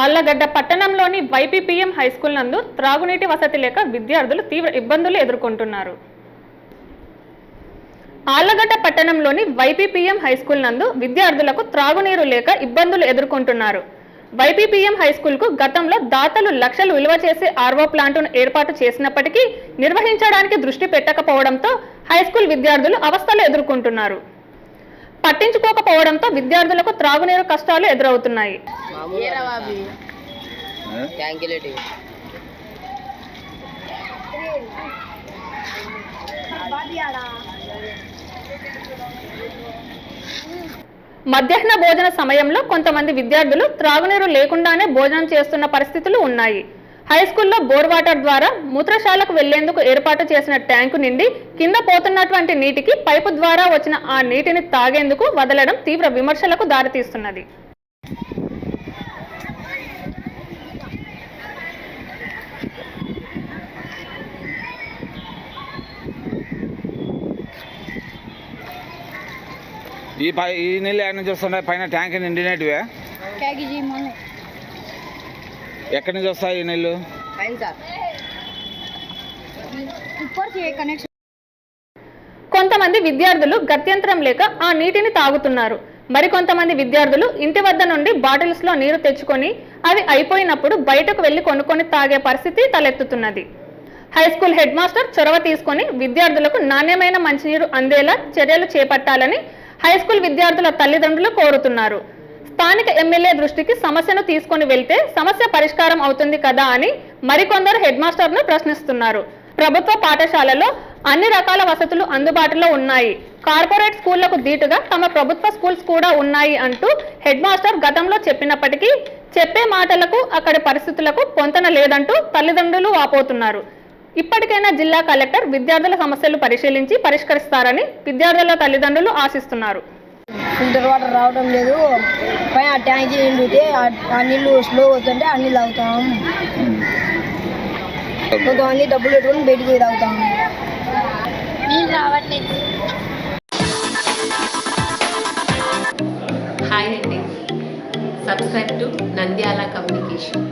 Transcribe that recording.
ఆళ్లగడ్డ పట్టణంలోని వైపీపీఎం హైస్కూల్ నందు త్రాగునీటి వసతి లేక విద్యార్థులు తీవ్ర ఇబ్బందులు ఎదుర్కొంటున్నారు. ఆళ్లగడ్డ పట్టణంలోని వైపీపీఎం హైస్కూల్ నందు విద్యార్థులకు త్రాగునీరు లేక ఇబ్బందులు ఎదుర్కొంటున్నారు. వైపీపీఎం హైస్కూల్ కు గతంలో దాతలు లక్షలు విలువ చేసి ఆర్వో ప్లాంటును ఏర్పాటు చేసినప్పటికీ నిర్వహించడానికి దృష్టి పెట్టకపోవడంతో హైస్కూల్ విద్యార్థులు అవస్థలు ఎదుర్కొంటున్నారు. పట్టించుకోకపోవడంతో విద్యార్థులకు త్రాగునీరు కష్టాలు ఎదురవుతున్నాయి. మధ్యాహ్న భోజన సమయంలో కొంతమంది విద్యార్థులు త్రాగునీరు లేకుండానే భోజనం చేస్తున్న పరిస్థితులు ఉన్నాయి. హైస్కూల్లో బోర్ వాటర్ ద్వారా మూత్రశాలకు వెళ్లేందుకు ఏర్పాటు చేసిన ట్యాంకు నిండి కింద పోతున్నటువంటి నీటికి పైపు ద్వారా వచ్చిన ఆ నీటిని తాగేందుకు వదలడం తీవ్ర విమర్శలకు దారితీస్తున్నది. ఈ నీళ్ళు ఎక్కడి నుంచి వస్తున్నాయి? పైన ట్యాంక్ నిండినట్టువే. ఎక్కడి నుంచి వస్తాయి ఈ నీళ్ళు? కొంతమంది విద్యార్థులు గత్యంతరం లేక ఆ నీటిని తాగుతున్నారు. మరికొంతమంది విద్యార్థులు ఇంటి వద్ద నుండి బాటిల్స్ లో నీరు తెచ్చుకొని అవి అయిపోయినప్పుడు బయటకు వెళ్లి కొనుక్కొని తాగే పరిస్థితి తలెత్తుతున్నది. హైస్కూల్ హెడ్ మాస్టర్ చొరవ తీసుకొని విద్యార్థులకు నాణ్యమైన మంచినీరు అందేలా చర్యలు చేపట్టాలని హైస్కూల్ విద్యార్థుల తల్లిదండ్రులు కోరుతున్నారు. స్థానిక ఎమ్మెల్యే దృష్టికి సమస్యను తీసుకొని వెళ్తే సమస్య పరిష్కారం అవుతుంది కదా అని మరికొందరు హెడ్ మాస్టర్ను ప్రశ్నిస్తున్నారు. ప్రభుత్వ పాఠశాలలో అన్ని రకాల వసతులు అందుబాటులో ఉన్నాయి. కార్పొరేట్ స్కూళ్లకు దీటుగా తమ ప్రభుత్వ స్కూల్స్ కూడా ఉన్నాయి అంటూ హెడ్ మాస్టర్ గతంలో చెప్పినప్పటికీ చెప్పే మాటలకు అక్కడి పరిస్థితులకు పొంతన లేదంటూ తల్లిదండ్రులు వాపోతున్నారు. ఇప్పటికైనా జిల్లా కలెక్టర్ విద్యార్థుల సమస్యలు పరిశీలించి పరిష్కరిస్తారని విద్యార్థుల తల్లిదండ్రులు ఆశిస్తున్నారు. ఫిల్టర్ వాటర్ రావడం లేదు. పైన ట్యాంక్ నిండితే ఆ నీళ్ళు స్లో అవుతుంటే ఆ నీళ్ళు తాగుతాం. కొంతమంది డబ్బులు పెట్టుకుని బయటికి తాగుతాం. నీళ్ళు రావట్లేదు. హాయ్ అండి, సబ్స్క్రైబ్ టు నంద్యాల కమ్యూనికేషన్.